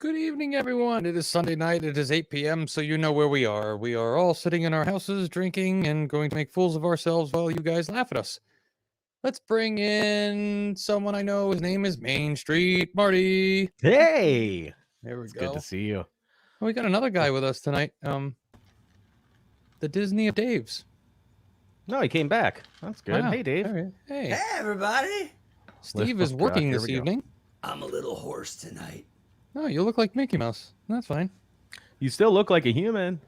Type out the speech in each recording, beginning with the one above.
Good evening, everyone. It is Sunday night. It is 8 p.m., so you know where we are. We are all sitting in our houses, drinking, and going to make fools of ourselves while you guys laugh at us. Let's bring in someone I know. His name is Main Street Marty. Hey, There we it's go. good to see you. We got another guy with us tonight. The Disney of Daves. No, he came back. That's good. Wow. Hey, Dave. Hey. Hey, everybody. Steve is working this evening. I'm a little hoarse tonight. Oh, you look like Mickey Mouse. That's fine. You still look like a human.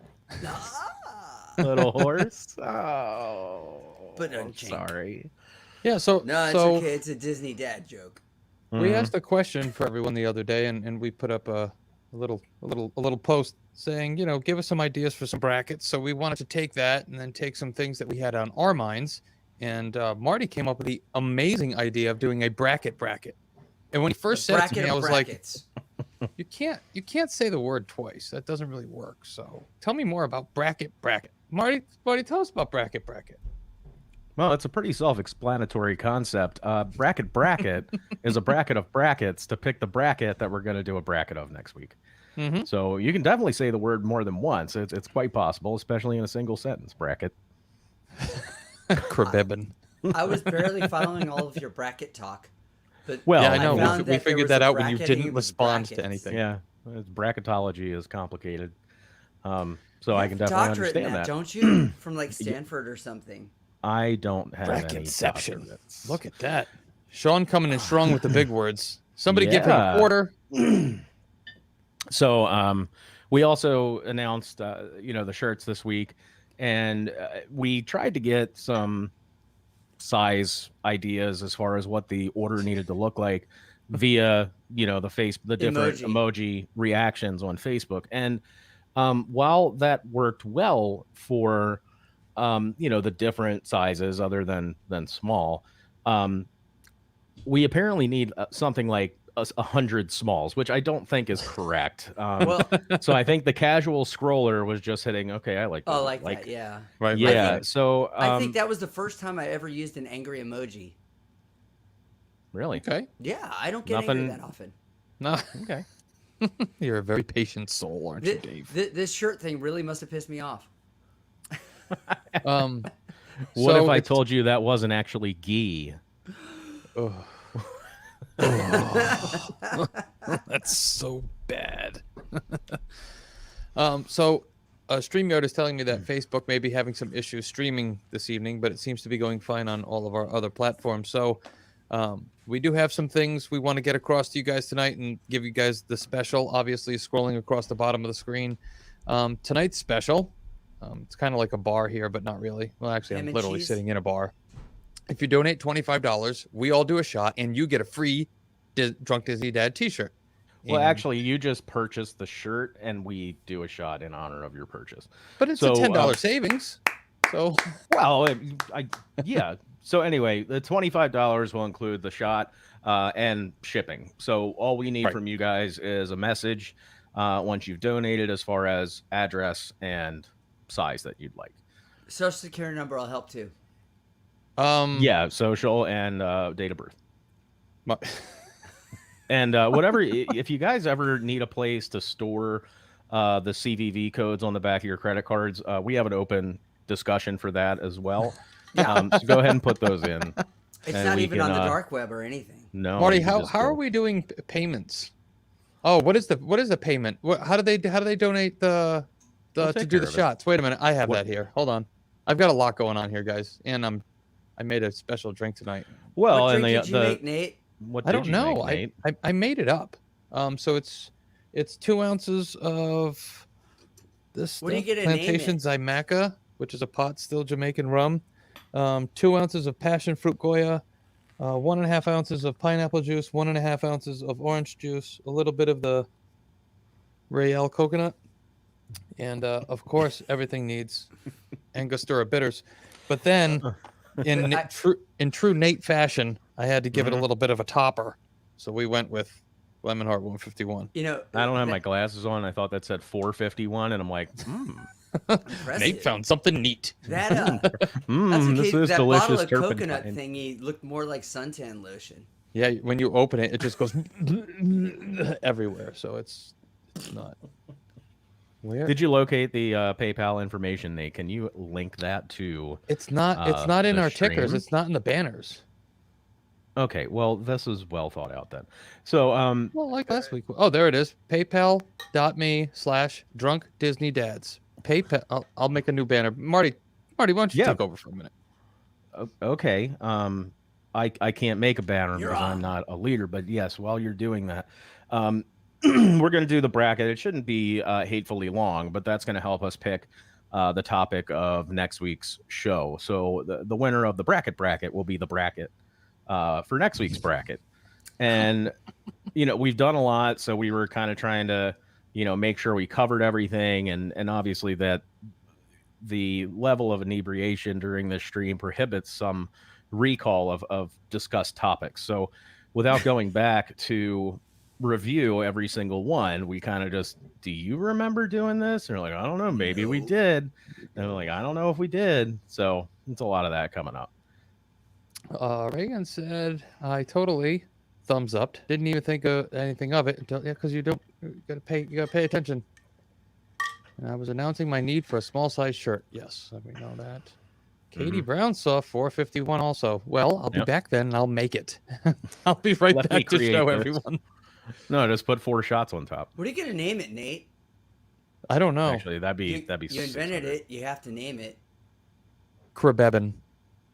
Ah. Little horse. Oh, But I'm unchained. Yeah, sorry. No, it's so okay. It's a Disney dad joke. we asked a question for everyone the other day, and we put up a little post saying, give us some ideas for some brackets. So we wanted to take that and then take some things that we had on our minds. And Marty came up with the amazing idea of doing a bracket. And when he first said it to me, I was brackets. like, you can't say the word twice. That doesn't really work. So tell me more about bracket. Marty, tell us about bracket. Well, it's a pretty self-explanatory concept. Bracket is a bracket of brackets to pick the bracket that we're going to do a bracket of next week. Mm-hmm. So you can definitely say the word more than once. It's quite possible, especially in a single sentence. Bracket. Krabibbin. I was barely following all of your bracket talk. But Well, Yeah, I know. found We that there figured was that a out when you bracketing didn't with respond to brackets. anything. Yeah, bracketology is complicated. So I can You have a definitely doctorate in understand that. don't you? From like Stanford or something. I don't have any Bracketception. doctorates. Look at that. Sean coming in strong with the big words. Somebody give him a Yeah. quarter. So we also announced, the shirts this week, and we tried to get some size ideas as far as what the order needed to look like via, the different emoji reactions on Facebook. And while that worked well for, the different sizes other than small, we apparently need something like 100 smalls, which I don't think is correct. Well, So I think the casual scroller was just hitting, okay, I like oh, those. like that, yeah. Right. Yeah. think- So I think that was the first time I ever used an angry emoji. really, Okay. Yeah, I don't get angry Nothing- that often. No, okay. you're a very patient soul, aren't you, Dave? This shirt thing really must have pissed me off. Um, What so if I it's- told you that wasn't actually ghee? Oh. That's so bad. So StreamYard is telling me that Facebook may be having some issues streaming this evening, but it seems to be going fine on all of our other platforms. So we do have some things we want to get across to you guys tonight and give you guys the special, obviously scrolling across the bottom of the screen. Tonight's special, it's kind of like a bar here, but not really. Well, actually, Ham I'm and literally cheese? sitting in a bar. If you donate $25, we all do a shot, and you get a free Drunk Disney Dad t-shirt. Well, And- actually, you just purchased the shirt, and we do a shot in honor of your purchase. But it's So, a $10 savings. So Well, yeah. So anyway, the $25 will include the shot and shipping. So all we need Right. from you guys is a message once you've donated, as far as address and size that you'd like. Social security number will help too. Yeah, social and date of birth. my- And whatever, if you guys ever need a place to store the CVV codes on the back of your credit cards, we have an open discussion for that as well. So go ahead and put those in. It's And not we even can, on the dark web or anything. No, Marty, you can how just are go. we doing payments? Oh, what is the payment? How do they donate the We'll to take do care the of it. shots? Wait a minute, I have What- that here. Hold on, I've got a lot going on here, guys, and I made a special drink tonight. Well, What and drink did you the make, Nate? what I did don't you know. make, Nate? I made it up. So it's 2 ounces of this What do you stuff, get a name Plantation it? Zymaca, which is a pot still Jamaican rum. 2 ounces of passion fruit Goya. 1.5 ounces of pineapple juice. 1.5 ounces of orange juice. A little bit of the Royale coconut, and of course everything needs Angostura bitters. But then, in true Nate fashion, I had to give it a little bit of a topper. So we went with Lemon Heart 151. You know, I don't have my glasses on. I thought that said 451, and I'm like, impressive. Nate found something neat. That that's okay. this is That delicious bottle of coconut turpentine. thingy looked more like suntan lotion. Yeah, when you open it, it just goes everywhere. So it's It's not. Where? Did you locate the PayPal information, Nate? Can you link that to? It's not. It's not in the our tickers. stream? It's not in the banners. Okay, well, this is well thought out then. So, Well, like last week. Oh, there it is. PayPal.me/drunkdisneydads. PayPal. I'll make a new banner. Marty, why don't you Yeah. take over for a minute? okay. I can't make a banner You're because I'm on. not a leader, but yes, while you're doing that, we're going to do the bracket. It shouldn't be hatefully long, but that's going to help us pick the topic of next week's show. So the winner of the bracket will be the bracket for next week's bracket. And, we've done a lot, so we were kind of trying to, make sure we covered everything. And obviously that the level of inebriation during this stream prohibits some recall of discussed topics. So without going back to review every single one, we kind of just, do you remember doing this? And we're like, I don't know, maybe we No. did. And we're like, I don't know if we did. So it's a lot of that coming up. Reagan said, "I totally thumbs up. Didn't even think of anything of it until because you gotta pay attention." And I was announcing my need for a small size shirt. Yes, we know that. Katie Brown saw 451 also. Well, I'll be Yep. back then and I'll make it. I'll be right Let me back to create show this. everyone. No, just put 4 shots on top. What are you gonna name it, Nate? I don't know. Actually, that'd be You 600. invented it. You have to name it. Krabebin.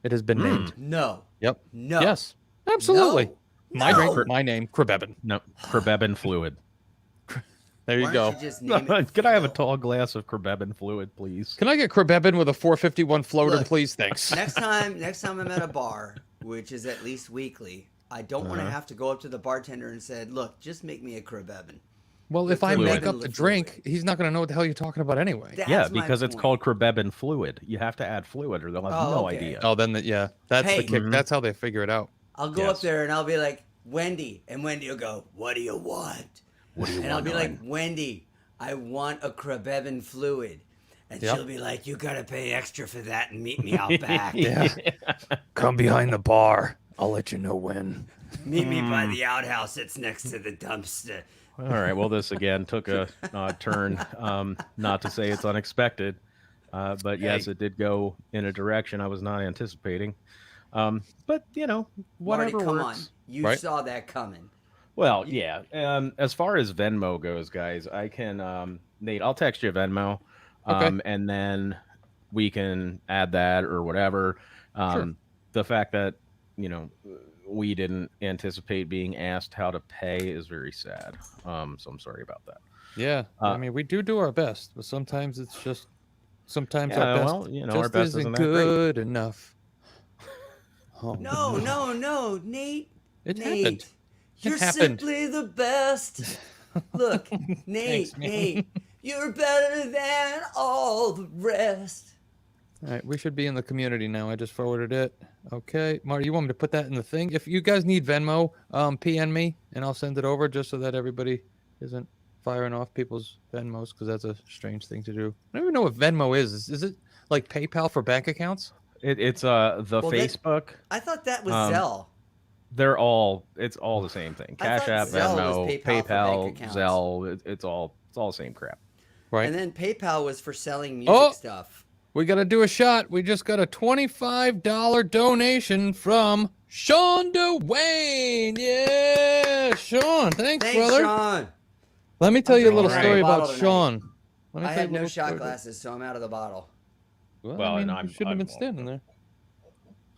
It has been named. No. Yep. No. Yes. Absolutely. No. My No. drink. My name. Krabebin. No, Krabebin fluid. There you Why go. don't you just name it Could I have a Phil? tall glass of Krabebin fluid, please? Can I get Krabebin with a 451 floater, Look, please? Thanks. Next time I'm at a bar, which is at least weekly, I don't want to have to go up to the bartender and say, "Look, just make me a Krabebin." Well, if I Fluid. make up the drink, he's not going to know what the hell you're talking about anyway. That's my because it's point. called Krabebin fluid. You have to add fluid or they'll have Oh, no okay. idea. Oh, then that's Hey. the kick. Mhm. That's how they figure it out. I'll go Yes. up there and I'll be like, "Wendy," and Wendy will go, "What do you want?" What do you And I'll want, be like, Ellen? "Wendy, I want a Krabebin fluid." And Yep. she'll be like, "You gotta pay extra for that and meet me out back. Yeah. Come behind the bar. I'll let you know when. Meet me by the outhouse that's next to the dumpster." All right. Well, this again took a turn. Not to say it's unexpected, but yes, Hey. it did go in a direction I was not anticipating. But Marty, whatever come on. works. You Right? saw that coming. Well, yeah. As far as Venmo goes, guys, I can Nate, I'll text you Venmo, Okay. and then we can add that or whatever. Sure. The fact that we didn't anticipate being asked how to pay is very sad. So I'm sorry about that. Yeah. I mean, we do our best, but sometimes it's just sometimes Yeah, our best well, just our best isn't isn't that great. good enough. Oh, No, Nate. It Nate, happened. you're happened. simply the best. Look, Nate, Thanks, man. Nate, you're better than all the rest. All right, we should be in the community now. I just forwarded it. Okay, Marty, you want me to put that in the thing? If you guys need Venmo, PN me and I'll send it over just so that everybody isn't firing off people's Venmos because that's a strange thing to do. I don't even know what Venmo is. Is it like PayPal for bank accounts? It's the Well, that- Facebook. I thought that was Um, Zelle. it's all the same thing. I Cash thought App, Zelle was Venmo, PayPal for PayPal, bank accounts. Zelle. It's all the same crap. Right. And then PayPal was for selling music Oh! stuff. We got to do a shot. We just got a $25 donation from Sean DeWayne. Yeah, Sean. Thanks, Thanks, brother. Sean. Let me tell you a little Alright. story about Bottle tonight. Sean. Let me I tell had you a no little shot story. glasses, so I'm out of the bottle. Well, Well, I and mean, I'm- you shouldn't have I'm been standing there.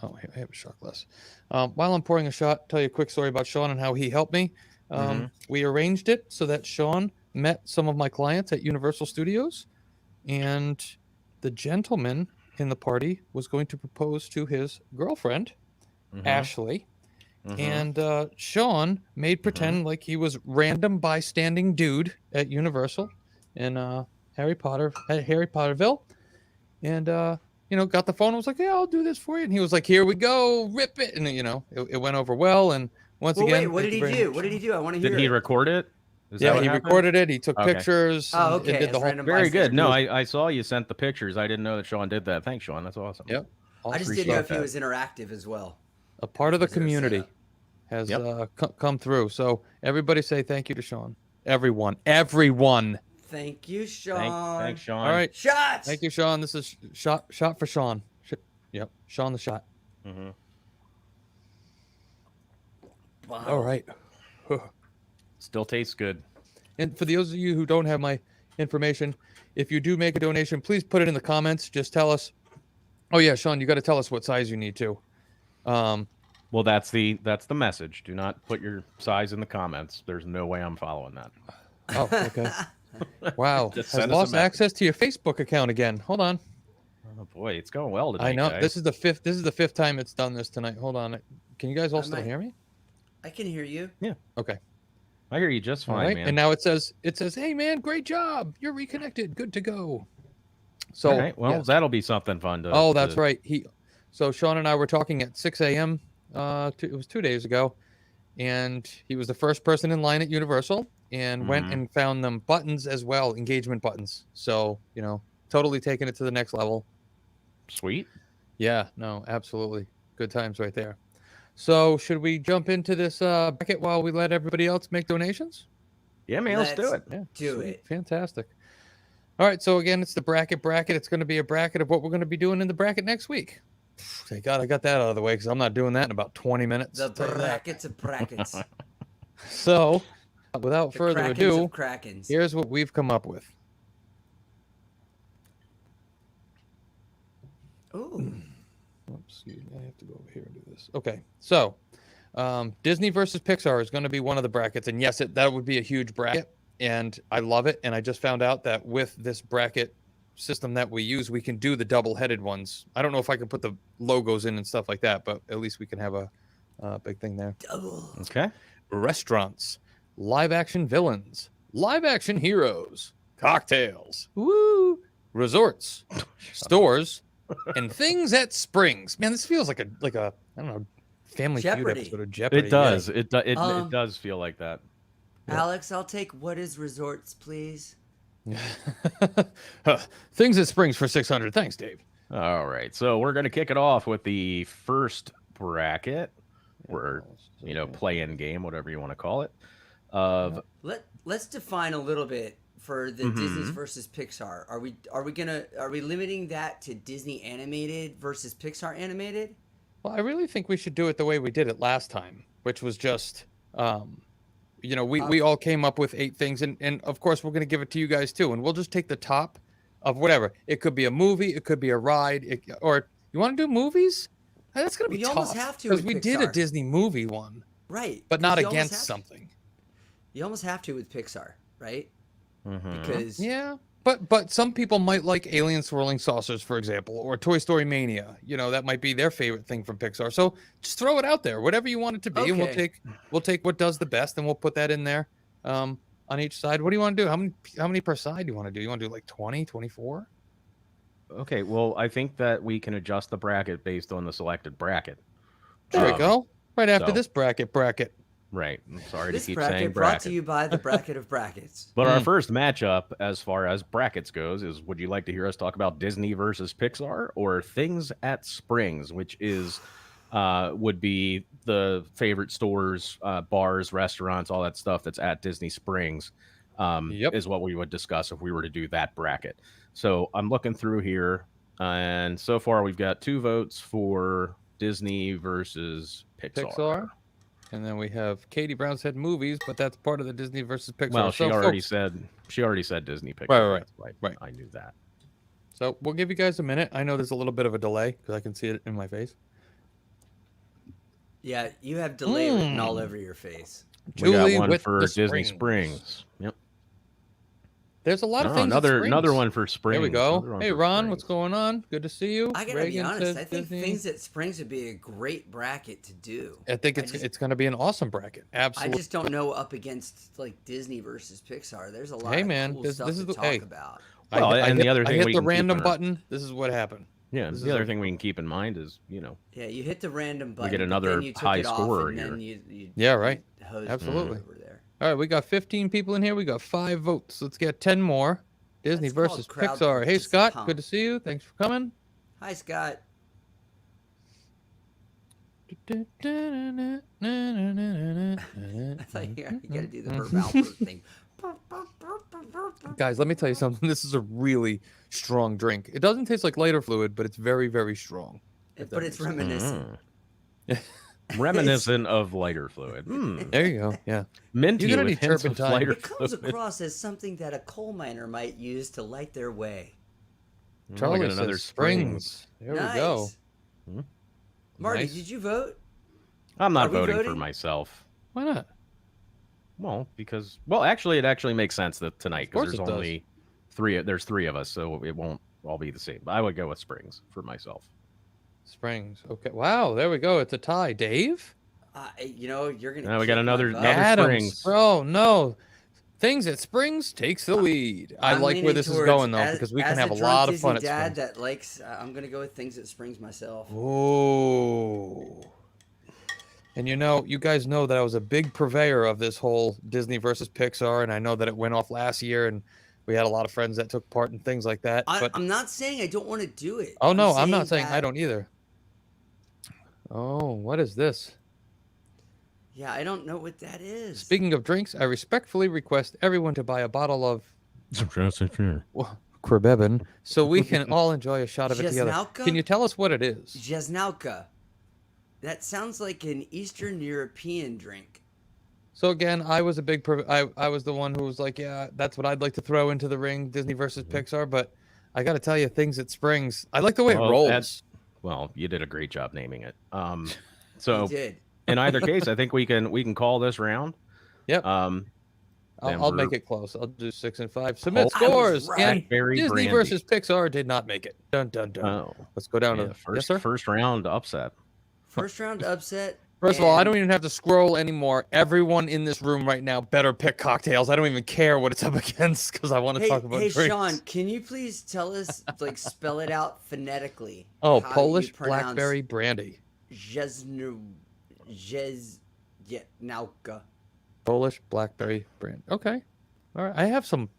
Oh, I have a shot glass. While I'm pouring a shot, tell you a quick story about Sean and how he helped me. We arranged it so that Sean met some of my clients at Universal Studios, and the gentleman in the party was going to propose to his girlfriend, Ashley. And Sean made pretend like he was random bystanding dude at Universal in Harry Potterville, and got the phone and was like, "Yeah, I'll do this for you." And he was like, "Here we go, rip it." And it went over well. And once Well, again, wait, what thank did you he very do? much. What did he do? I want to hear Did he it. record it? Is that Yeah, what he happened? recorded it. He took Okay. pictures. Oh, and okay. did the as whole. random Very good. bystander. No, I saw you sent the pictures. I didn't know that Sean did that. Thanks, Sean. That's awesome. Yep. I just awesome didn't know stuff. if he was interactive as well. A part of the Was there a community setup? has Yep. come through. So everybody say thank you to Sean. Everyone. Thank you, Sean. Thanks, Sean. All right. Shots. Thank you, Sean. This is shot for Sean. Yep. Sean the shot. Mm-hmm. Wow. All right. Still tastes good. And for those of you who don't have my information, if you do make a donation, please put it in the comments. Just tell us. Oh yeah, Sean, you got to tell us what size you need to. Well, that's the message. Do not put your size in the comments. There's no way I'm following that. Oh, okay. Wow. Just Has send us a lost message. access to your Facebook account again. Hold on. Oh boy, it's going well tonight. I know. Guys. This is the fifth time it's done this tonight. Hold on. Can you guys all still hear me? I can hear you. Okay. I hear you just fine, All right. man. And now it says, "Hey man, great job. You're reconnected. Good to go." So All right. Well, yeah. that'll be something fun to. Oh, that's right. So Sean and I were talking at 6 a.m. It was 2 days ago, and he was the first person in line at Universal, and went and found them buttons as well, engagement buttons. So totally taking it to the next level. Sweet. Yeah. No, absolutely. Good times right there. So should we jump into this bracket while we let everybody else make donations? Yeah, man. Let's do it. Yeah. Do sweet. it. Fantastic. All right. So again, it's the bracket. It's going to be a bracket of what we're going to be doing in the bracket next week. Thank God I got that out of the way because I'm not doing that in about 20 minutes. The brackets of brackets. So without The further Krakens ado, of Krakens. here's what we've come up with. Ooh. Oops, excuse me. I have to go over here and do this. Okay. So Disney versus Pixar is going to be one of the brackets. And yes, that would be a huge bracket. And I love it. And I just found out that with this bracket system that we use, we can do the double-headed ones. I don't know if I can put the logos in and stuff like that, but at least we can have a big thing there. Double. Okay. Restaurants, live-action villains, live-action heroes, cocktails, woo, resorts, stores, and things at Springs. Man, this feels like a I don't know, Family Feud Jeopardy. episode of Jeopardy. It does. It does feel like that. Alex, I'll take what is resorts, please. Things at Springs for 600. Thanks, Dave. All right. So we're going to kick it off with the first bracket, or play-in game, whatever you want to call it. Let's define a little bit for the Disney's versus Pixar. Are we limiting that to Disney animated versus Pixar animated? Well, I really think we should do it the way we did it last time, which was just we all came up with 8 things, and of course we're going to give it to you guys too, and we'll just take the top of whatever. It could be a movie, it could be a ride, or you want to do movies? That's going to be tough. You almost have to because with we did a Pixar. Disney movie one, Right. but not because you almost against have to. something. You almost have to with Pixar, right? Mhm. Because Yeah, but some people might like Alien Swirling Saucers, for example, or Toy Story Mania. That might be their favorite thing from Pixar. So just throw it out there, whatever you want it to be, and we'll take what does the best, and we'll put that in there on each side. What do you want to do? How many per side do you want to do? You want to do like 20, 24? Okay. Well, I think that we can adjust the bracket based on the selected bracket. There we go. Right after so- this bracket. Right. I'm sorry this to keep bracket saying brought bracket. to you by the bracket of brackets. But our first matchup, as far as brackets goes, is: would you like to hear us talk about Disney versus Pixar, or Things at Springs, which is would be the favorite stores, bars, restaurants, all that stuff that's at Disney Springs, is what we would discuss if we were to do that bracket. So I'm looking through here, and so far we've got 2 votes for Disney versus Pixar. And then we have Katie Brown said movies, but that's part of the Disney versus Pixar. Well, she So, already folks, said Disney Pixar. Right. That's why Right. I knew that. So we'll give you guys a minute. I know there's a little bit of a delay because I can see it in my face. Yeah, you have delay written all over your face. We got Julie one with for the Disney Springs. Springs. Yep. There's a lot of Oh, things. at another Springs. one for Springs. There we go. Another one Hey, for Ron, what's Springs. going on? Good to see you. I gotta Reagan be honest. says I think Disney. Things at Springs would be a great bracket to do. I think it's going to be an awesome bracket. I Absolutely. just don't know up against like Disney versus Pixar. There's a lot Hey, of man, cool this stuff is to the- talk hey. about. Well, and the other I thing hit we the can keep random in our- button. This is what happened. Yeah, This the is other a- thing we can keep in mind is, Yeah, you hit the random button. get but another then you took high it off, scorer and then here. you Yeah, right. hosed Absolutely. over there. All right, we got 15 people in here. We got 5 votes. Let's get 10 more. Disney That's called versus crowd Pixar. Hey, Scott. participant. Good to see you. Thanks for coming. Hi, Scott. I thought you gotta do the Verb Albert thing. Guys, let me tell you something. This is a really strong drink. It doesn't taste like lighter fluid, but it's very, very strong. But it's reminiscent. Reminiscent of lighter fluid. There you go. Yeah. Minty You got with any hints of turpentine? lighter It comes fluid. across as something that a coal miner might use to light their way. Charlie got says another Springs. There we go. Marty, Nice. did you vote? I'm Are not we voting for voting? myself. Why not? Well, because actually, it actually makes sense that tonight Of course because there's it does. only three. There's three of us, so it won't all be the same. I would go with Springs for myself. Springs. Okay. Wow. There we go. It's a tie. Dave? You're gonna. Now we got kick my another- butt. another- Adams. Springs. Bro, no. Things at Springs takes the lead. I I'm like where leaning this is towards- going, though, as- because we as can have a drunk lot of Disney fun at dad Springs. that likes. I'm gonna go with things at Springs myself. Oh. And you guys know that I was a big purveyor of this whole Disney versus Pixar, and I know that it went off last year, and we had a lot of friends that took part in things like that. But I'm not saying I don't want to do it. oh no, I'm not saying that- I don't either. Oh, what is this? Yeah, I don't know what that is. Speaking of drinks, I respectfully request everyone to buy a bottle of Querbebin so we can all enjoy a shot of it together. Jasnauka? Can you tell us what it is? Jasnauka. That sounds like an Eastern European drink. So again, I was a big I was the one who was like, yeah, that's what I'd like to throw into the ring, Disney versus Pixar, but I got to tell you, things at Springs, I like the way it rolls. Well, you did a great job naming it. You So did. in either case, I think we can call this round. Yep. Then I'll make we're- it close. I'll do 6 and 5. Submit I was scores. right. And Very Disney brandy. versus Pixar did not make it. Dun dun dun. Oh, Let's go down yeah, to the first yes, sir? first round upset. First round upset. First of all, I and- don't even have to scroll anymore. Everyone in this room right now better pick cocktails. I don't even care what it's up against because I want to Hey, talk about hey, drinks. Sean, can you please tell us, spell it out phonetically? Oh, how you Polish pronounce blackberry brandy. Jasnauka. Polish blackberry brandy. Okay. All right. I have some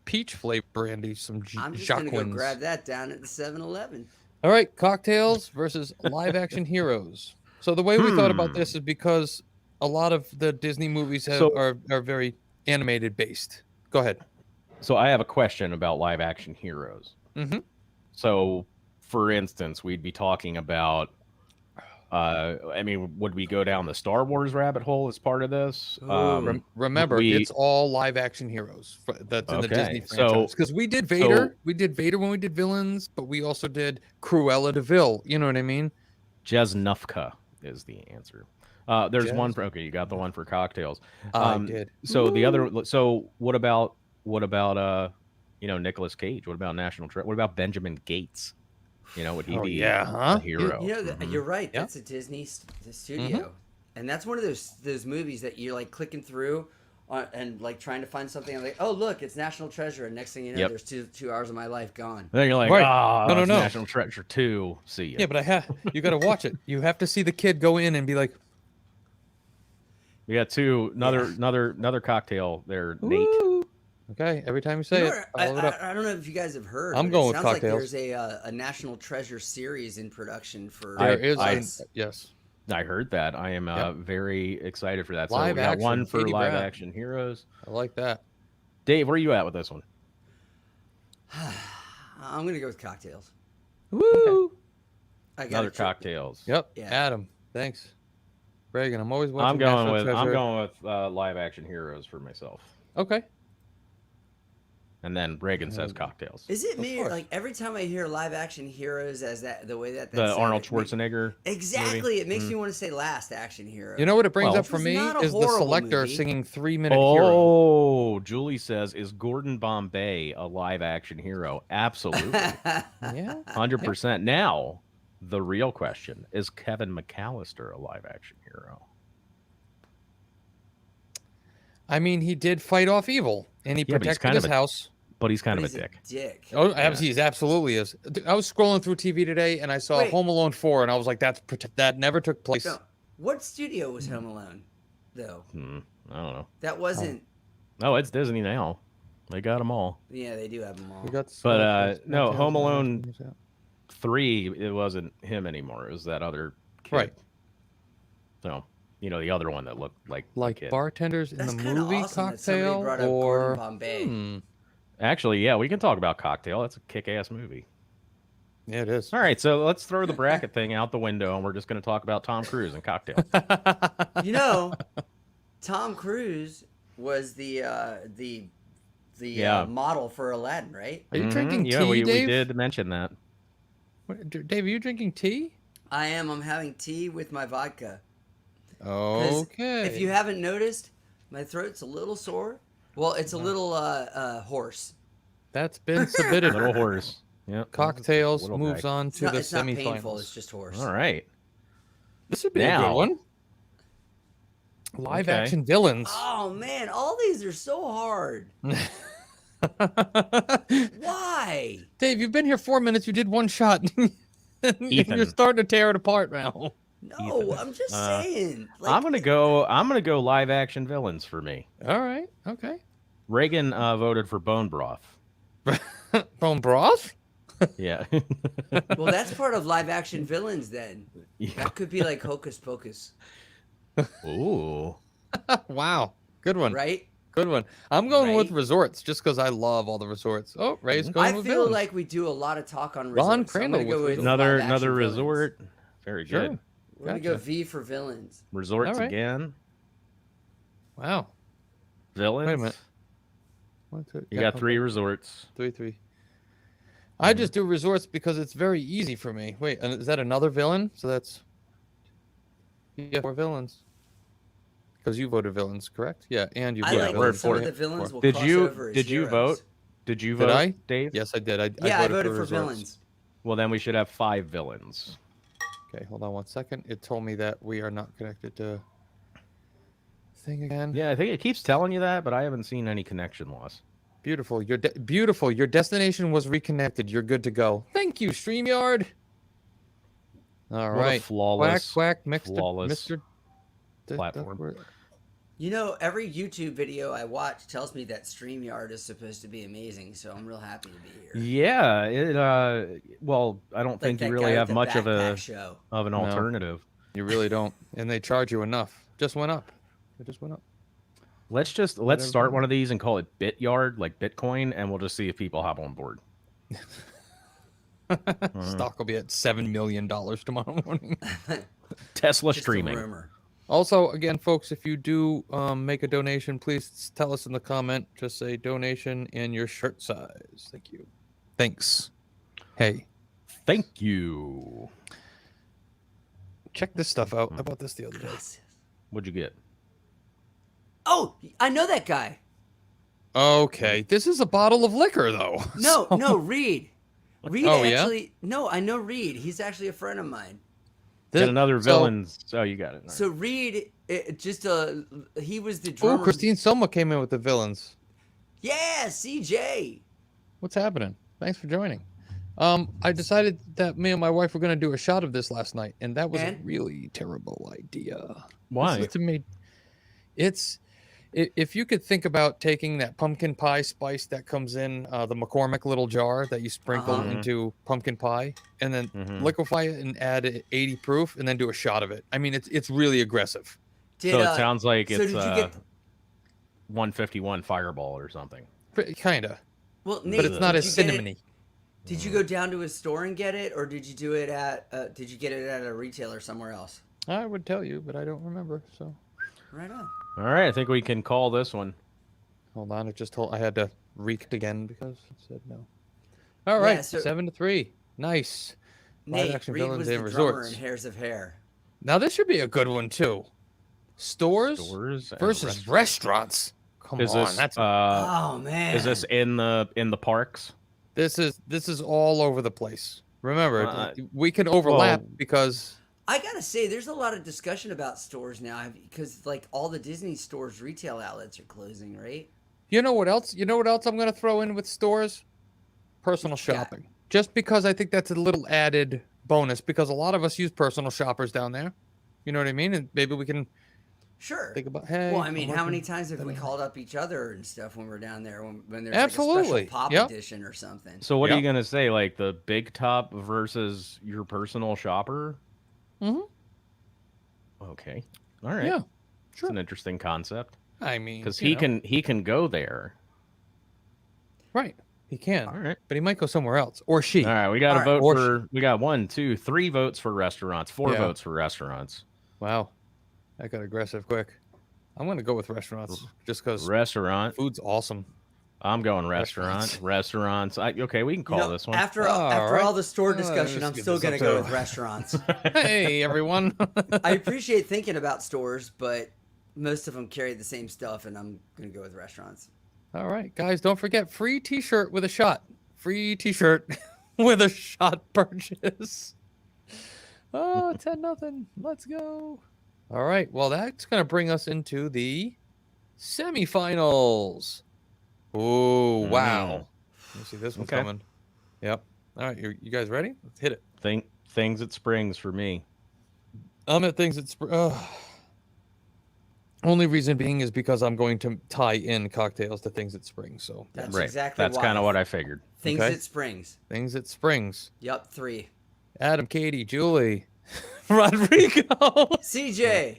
peach flavored brandy, some I'm just gonna go Jacquins. grab that down at the 7-Eleven. All right, cocktails versus live action heroes. So the way we thought about this is because a lot of the Disney movies are very animated based. Go ahead. So I have a question about live action heroes. Mhm. So, for instance, we'd be talking about. Would we go down the Star Wars rabbit hole as part of this? Ooh. Remember, we- it's all live action heroes that's in the Disney Okay, franchise. so- Because we did Vader. We did Vader when we did villains, but we also did Cruella de Vil. You know what I mean? Jasnufka is the answer. There's one Jas- for you got the one for cocktails. I did. So the other. So what about Nicolas Cage? What about National Treasure? What about Benjamin Gates? Would he Oh, be yeah, huh? a hero? You're right. Yeah. That's a Disney studio, and that's one of those movies that you're like clicking through, and like trying to find something. And like, oh look, it's National Treasure, and next thing you know, Yep. there's two hours of my life gone. Then you're like, Right. no, No. National Treasure 2. See ya. Yeah, but you got to watch it. You have to see the kid go in and be like, We got another cocktail there, Nate. "Ooh." Okay, every time you say You it, know, follow it up. I don't know if you guys have heard. I'm but going it with sounds cocktails. Like there's a National Treasure series in production for. There is, I- yes. I heard that. I am Yep. very excited for that. So Live we got one action, for Katie live Brown. action heroes. I like that. Dave, where are you at with this one? I'm gonna go with cocktails. Woo! I got Another cocktails. Yep. Yeah. Adam, thanks. Reagan, I'm always watching. I'm going National with Treasure. live action heroes for myself. Okay. And then Reagan says cocktails. Is it Of me? course. Like every time I hear live action heroes as the way that The sounded, Arnold it Schwarzenegger. exactly. movie? It makes me want to say last action hero. You know what it brings Well, up for It's me not a is the horrible selector movie. singing 3-minute hero. Oh, Julie says, is Gordon Bombay a live action hero? Absolutely. Yeah. 100%. Now, the real question is Kevin Mcallister a live action hero? I mean, he did fight off evil, and he Yeah, but he's protected kind his of a- house. But he's kind But of a he's dick. dick. Oh, he absolutely is. I was scrolling through TV today, and I saw Wait. Home Alone 4, and I was like, that never took place. No, what studio was Home Alone, though? I don't know. That wasn't. No, it's Disney now. They got them all. Yeah, they do have them all. We got But, no, Cocktails, Home and Alone- things out. 3, it wasn't him anymore. It was that other kid. Right. So, the other one that looked like a Like kid. bartenders in That's the kind of movie awesome that somebody Cocktail, brought up or Gordon Bombay. Actually, yeah, we can talk about Cocktail. That's a kick-ass movie. Yeah, it is. All right, so let's throw the bracket thing out the window, and we're just going to talk about Tom Cruise and Cocktail. You know, Tom Cruise was the model for Aladdin, right? Are you drinking Yeah, tea, we Dave? did mention that. Dave, are you drinking tea? I am. I'm having tea with my vodka. 'Cause Okay. If you haven't noticed, my throat's a little sore. Well, it's a little hoarse. That's been submitted. Little horse. Yeah. Cocktails Little moves guy. on to the It's not painful. semifinals. It's just hoarse. All right. This would be a Now. good one. Live Okay. action villains. Oh man, all these are so hard. Why? Dave, you've been here 4 minutes. You did one shot. And Ethan. you're starting to tear it apart now. No, Ethan. I'm just saying. Like, I'm gonna go live action villains for me. All right. Okay. Reagan voted for Bone Broth. Bone broth? Yeah. Well, that's part of live action villains. Then Yeah. that could be like Hocus Pocus, Ooh. Wow. Good one. right? Good one. I'm going with Right? resorts just because I love all the resorts. Oh, Ray's going I with feel villains. like we do a lot of talk on Ron resorts. So I'm gonna Crandall go with with Another live-action villains. resort. Very Sure. good. We're gonna go V for villains. Resorts All right. again. Wow. Villains. Wait a minute. 1, 2, You yeah, got 3 resorts. 3. I just do resorts because it's very easy for me. Wait, and is that another villain? So that's 4 villains. Because you voted villains, correct? Yeah, and you I voted like villains. that some for of it. the villains will Did cross you over as did you heroes. vote? Did you Did vote, I? Dave? Yes, I did. Yeah, I voted for resorts. villains. Well, then we should have 5 villains. Okay, hold on 1 second. It told me that we are not connected to thing again. Yeah, I think it keeps telling you that, but I haven't seen any connection loss. Beautiful. Beautiful. Your destination was reconnected. You're good to go. Thank you, StreamYard. All What a right. flawless, Quack, flawless Mr. platform. You know, every YouTube video I watch tells me that StreamYard is supposed to be amazing, so I'm real happy to be here. Yeah, well, I don't Like think you that really guy have with the much of backpack show. an No. alternative. You really don't. And they charge you enough. Just went up. It just went up. Let's start one of these and call it BitYard, like Bitcoin, and we'll just see if people hop on board. Stock will be at $7 million tomorrow morning. Tesla Just a streaming. rumor. Also, again, folks, if you do make a donation, please tell us in the comment. Just say donation and your shirt size. Thank you. Thanks. Hey, Thank you. check this stuff out. I bought this the other day. Gracias. What'd you get? Oh, I know that guy. Okay, this is a bottle of liquor, though. No, So- no, Reed. Reed Oh, yeah? actually. No, I know Reed. He's actually a friend of mine. Got another so- villains. Oh, you got it. So Reed, he was the Oh, drummer. Christine Soma came in with the villains. Yeah, CJ. What's happening? Thanks for joining. I decided that me and my wife were going to do a shot of this last night, and that was a And? really terrible idea. Why? To me, if you could think about taking that pumpkin pie spice that comes in the McCormick little jar that you sprinkle Uh-huh. into pumpkin pie, and then Mhm. liquefy it and add 80 proof, and then do a shot of it. I mean, it's really aggressive. So it sounds like so it's did you get? 151 Fireball or something. Kinda, Well, Nate, but it's not did as you get it- cinnamony. Did you go down to a store and get it, or did you do it at? Did you get it at a retailer somewhere else? I would tell you, but I don't remember. So Right on. All right, I think we can call this one. hold on. It just told I had to reek it again because it said no. All right, Yeah, so- 7-3. Nice. Live Nate, action Reed villains was and the drummer resorts. in Hairs of Hair. Now this should be a good one too. Stores Stores and versus restaurants. Come Is on, this that's Oh man. is this in the parks? this is all over the place. Remember, Uh, we can overlap well- because I gotta say, there's a lot of discussion about stores now because like all the Disney stores retail outlets are closing, right? you know what else? You know what else I'm going to throw in with stores? Personal What you got? shopping. Just because I think that's a little added bonus because a lot of us use personal shoppers down there. You know what I mean? And maybe we can Sure. think about hey. Well, I mean, I'm how many working- times have we called up each other and stuff when we're down there when there's Absolutely. like a special pop Yep. edition or something? So what Yeah. are you gonna say? Like the big top versus your personal shopper? Mhm. Okay. All right. Yeah, It's sure. an interesting concept I mean, because you he can go there. right. He can, All right. but he might go somewhere else, or she. All right. We got All a right. vote Or for. We got 1, 2, 3 votes for restaurants. 4 Yeah. votes for restaurants. Wow, that got aggressive quick. I'm gonna go with restaurants just because Restaurant. food's awesome. I'm going Restaurants. Restaurants. Okay, we can call this one. After All all the store right. discussion, Let's I'm get still this gonna up go to- with restaurants. Hey, everyone. I appreciate thinking about stores, but most of them carry the same stuff, and I'm gonna go with restaurants. All right, guys, don't forget free T-shirt with a shot. Free T-shirt with a shot purchase. Oh, 10-0. Let's go. All right. Well, that's gonna bring us into the semifinals. Oh, wow. Let me see this one's Okay. coming. Yep. All right, you guys ready? Let's hit it. Things at Springs for me. I'm at things at only reason being is because I'm going to tie in cocktails to things at Springs. So That's Right. exactly That's why. kind of what I figured. Things Okay. at Springs. things at Springs. Yup, 3. Adam, Katie, Julie, Rodrigo. CJ.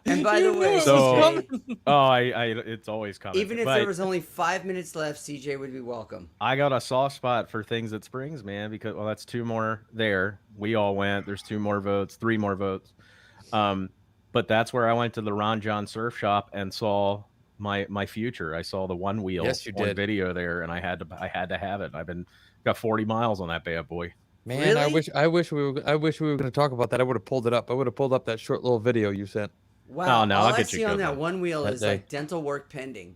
And by You the knew way, it was So- coming. Oh, it's always coming. even if But there was only 5 minutes left, CJ would be welcome. I got a soft spot for things at Springs, man, because that's 2 more there. We all went. There's 2 more votes, 3 more votes. But that's where I went to the Ron John Surf Shop and saw my future. I saw the one wheel Yes, you on did. video there, and I had to have it. Got 40 miles on that bad boy. Man, I Really? wish we were going to talk about that. I would have pulled it up. I would have pulled up that short little video you sent. Wow. Oh, no, all I'll I get you see on good that then. one wheel That is day. like dental work pending.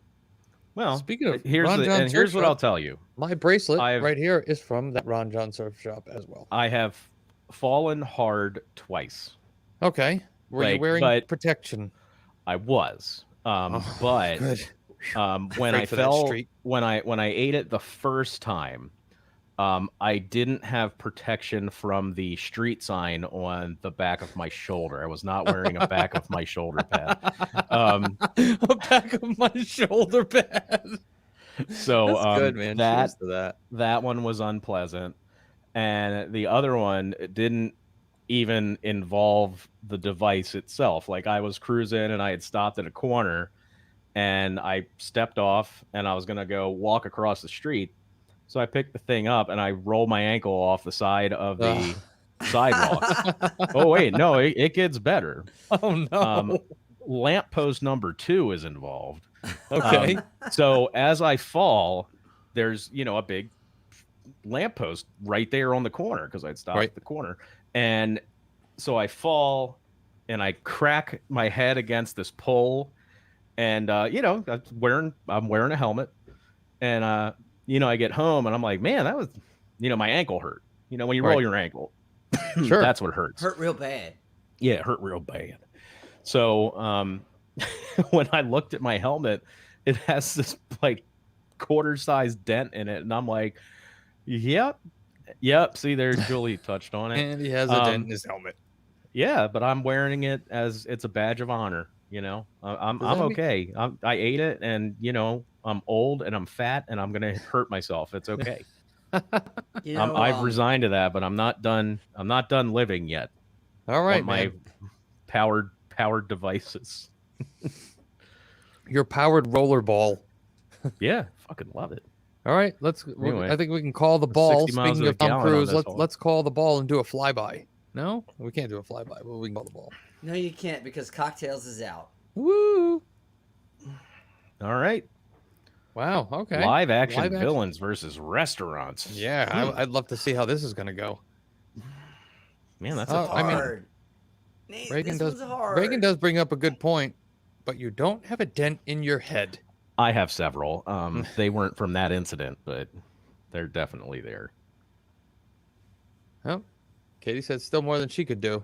Well, Speaking of here's Ron John Surf here's what Shop, I'll tell you. my bracelet I've- right here is from that Ron John Surf Shop as well. I have fallen hard twice. Okay, were you Like, wearing but- protection? I was, Oh, but Good. when I Afraid for that fell, street. when I ate it the first time, I didn't have protection from the street sign on the back of my shoulder. I was not wearing a back of my shoulder pad. A back of my shoulder pad. So That's good, man. Cheers to that one was unpleasant, and the other one didn't even involve the device itself. Like I was cruising and I had stopped at a corner, and I stepped off and I was gonna go walk across the street. So I picked the thing up and I rolled my ankle off the side of the sidewalk. Oh wait, no, it gets better. Oh no. Lamppost number 2 is involved. Okay. So as I fall, there's a big lamppost right there on the corner because I'd stopped Right. at the corner, and so I fall and I crack my head against this pole, and I'm wearing a helmet, and I get home and I'm like, man, that was my ankle hurt. When you roll Right. your ankle, Sure. that's what hurts. Hurt real bad. Yeah, it hurt real bad. So when I looked at my helmet, it has this like quarter-sized dent in it, and I'm like, yep. See, there's Julie touched on it. And he has a dent in his helmet. Yeah, but I'm wearing it as it's a badge of honor. I'm Does that mean- okay. I ate it, and I'm old and I'm fat, and I'm gonna hurt myself. It's okay. You know, I've resigned to that, but I'm not done. I'm not done living yet. All right, On my man. powered devices. Your powered rollerball. Yeah, fucking love it. All right, Anyway, I think we can call the ball. 60 miles Speaking to of the Tom gallon on Cruise, this one. let's call the ball and do a flyby. No, we can't do a flyby, but we can call the ball. No, you can't because cocktails is out. Woo! All right. Wow. Okay. Live action Live action. villains versus restaurants. Yeah, I'd love to see how this is gonna go. Man, that's Oh, a I mean- Hard. Nate, Reagan this does. one's hard. Reagan does bring up a good point, but you don't have a dent in your head. I have several. They weren't from that incident, but they're definitely there. Oh, Katie said still more than she could do.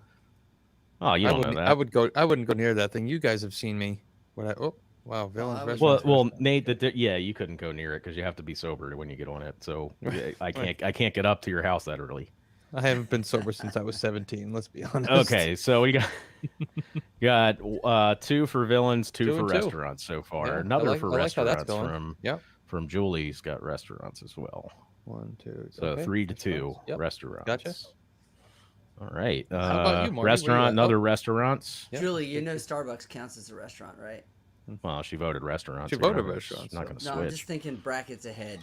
Oh, you I don't know wouldn't. that. I wouldn't go near that thing. You guys have seen me. Oh, wow, villains. I was- restaurants, Well, restaurants. Nate, yeah, you couldn't go near it because you have to be sober when you get on it. So yeah, I Right. can't get up to your house that early. I haven't been sober since I was 17. Let's be honest. Okay, so we got 2 for villains, 2 2 for and 2. restaurants so far. Yeah, Another for I like how that's restaurants going. Yep. from Julie's got restaurants as well. 1, 2. So okay. 3-2 Yep. restaurants. Gotcha. All right. How about you, Marty? Where you Restaurant, at? another restaurants. Yep. Julie, you know Starbucks counts as a restaurant, right? Well, she voted restaurants. She You're voted never- restaurants, Not so- going to No, switch. I'm just thinking brackets ahead.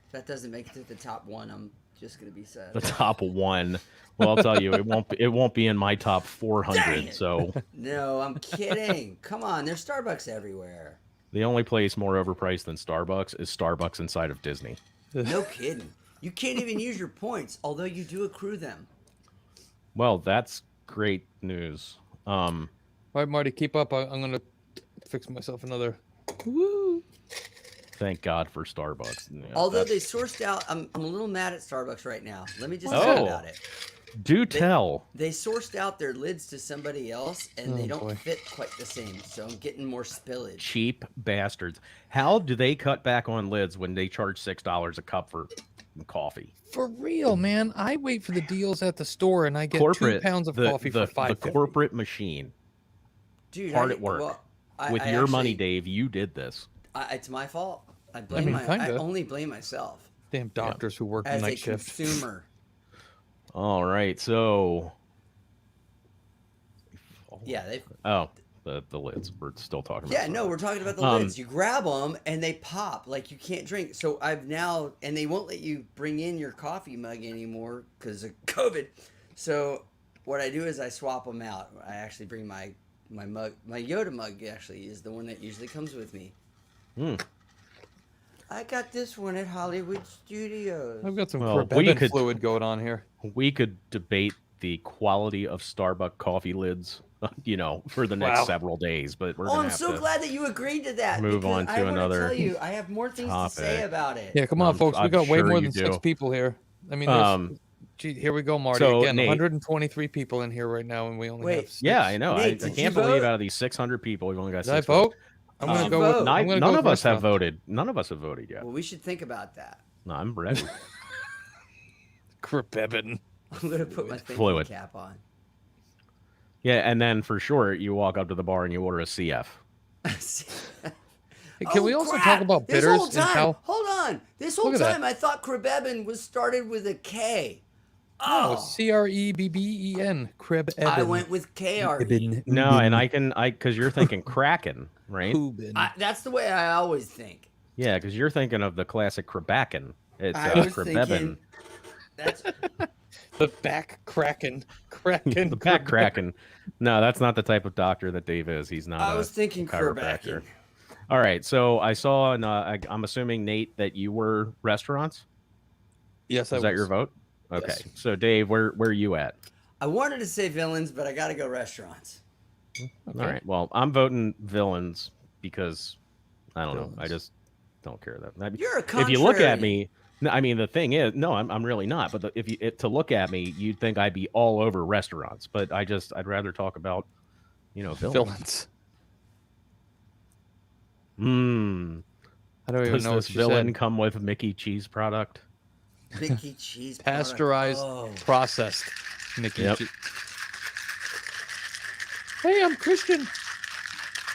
If that doesn't make it to the top one, I'm just gonna be sad. The top one. Well, I'll tell you, it won't be in my top Dang 400. it! So No, I'm kidding. Come on, there's Starbucks everywhere. the only place more overpriced than Starbucks is Starbucks inside of Disney. No kidding. You can't even use your points, although you do accrue them. Well, that's great news. All right, Marty, keep up. I'm gonna fix myself another. Woo! Thank God for Starbucks. Yeah, Although that's- they sourced out, I'm a little mad at Starbucks right now. Let me just Oh. say about it. do tell. They sourced out their lids to somebody else, and they Oh, don't boy. fit quite the same. So I'm getting more spillage. Cheap bastards. How do they cut back on lids when they charge $6 a cup for coffee? For real, man. I wait for the deals at the store, and I get Corporate 2 pounds of the, coffee the, for $5.50. the corporate machine. Dude, Hard at work. With I your money, actually- Dave, you did this. it's my fault. I blame I kinda. only blame myself Damn doctors who work the as a night shift. consumer. All right, so Yeah, they. the lids. We're still talking about. Yeah, no, we're talking about the lids. You grab them and they pop like you can't drink. So I've now, and they won't let you bring in your coffee mug anymore because of COVID. So what I do is I swap them out. I actually bring my mug. My Yoda mug actually is the one that usually comes with me. I got this one at Hollywood Studios. I've got some Well, Corbett fluid going on here. We could debate the quality of Starbucks coffee lids, for the next Wow. several days, but we're Oh, gonna I'm have so to glad that you agreed to that. move because on to I wanna another tell you, I have more things to say topic. about it. Yeah, come on, folks. We I'm got way sure more you than 6 do. people here. I mean, there's, gee, here we go, Marty. So, Again, Nate. 123 people in here right now, and we only have Wait. 6. Yeah, I know. I Nate, did can't you believe vote? out of these 600 people, we've only got Did I 6 vote? I'm Did gonna you go. vote? With, I'm gonna None go of with us have restaurant. voted. None of us have voted yet. Well, we should think about that. No, I'm ready. Cribbin. I'm gonna put my thinking Fluid. cap on. Yeah, and then for sure, you walk up to the bar and you order a CF. Hey, can we also crap! talk about This bitters whole and time, how? hold on. This whole Look at that. time, I thought Krebeben was started with a K. Oh, Oh, Crebbeben. Crib I went with KRE. No, and because you're thinking Kraken, right? That's the way I always think. Yeah, because you're thinking of the classic Krabaken. It's I was Krabeben. thinking that's The back cracking. Cracking. The back Kraken. No, that's not the type of doctor that Dave is. He's not. I a was thinking chiropractor. Krebeben. All right, so I saw, and I'm assuming Nate that you were restaurants. Yes, Is that your vote? Okay, Yes. so Dave, where are you at? I wanted to say villains, but I got to go restaurants. Okay. All right, well, I'm voting villains because I don't know. I Villains. just don't care that. You're a If you look at contrary. me, no, I mean the thing is, no, I'm really not. But to look at me, you'd think I'd be all over restaurants. But I'd rather talk about, villains. Villains. I don't even Does know this what you villain said. come with Mickey cheese product? Mickey cheese. product. Pasteurized, Oh. processed. Mickey. Yep. Hey, I'm Christian.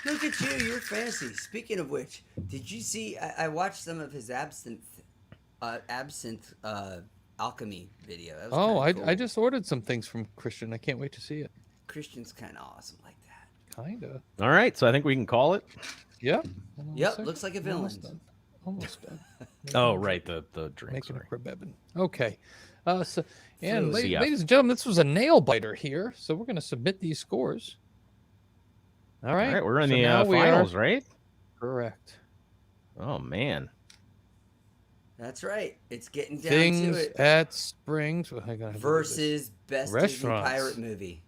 Look at you, you're fancy. Speaking of which, did you see? I watched some of his absinthe alchemy video. That was Oh, kinda cool. I just ordered some things from Christian. I can't wait to see it. Christian's kind of awesome like that. Kinda. All right, so I think we can call it. Yep. Hold on a Yep, second. looks like a I'm almost villain. done. Almost done. Oh, right, the drink. Making Sorry. a Krebeben. Okay. So, and Fluid. CF. ladies and gentlemen, this was a nail biter here. So we're going to submit these scores. All right. All right, we're in so the now we are- finals, right? Correct. Oh man. That's right. It's getting down Things to it. at Springs. Well, I gotta have a look at this. Versus best Disney Restaurants. pirate movie.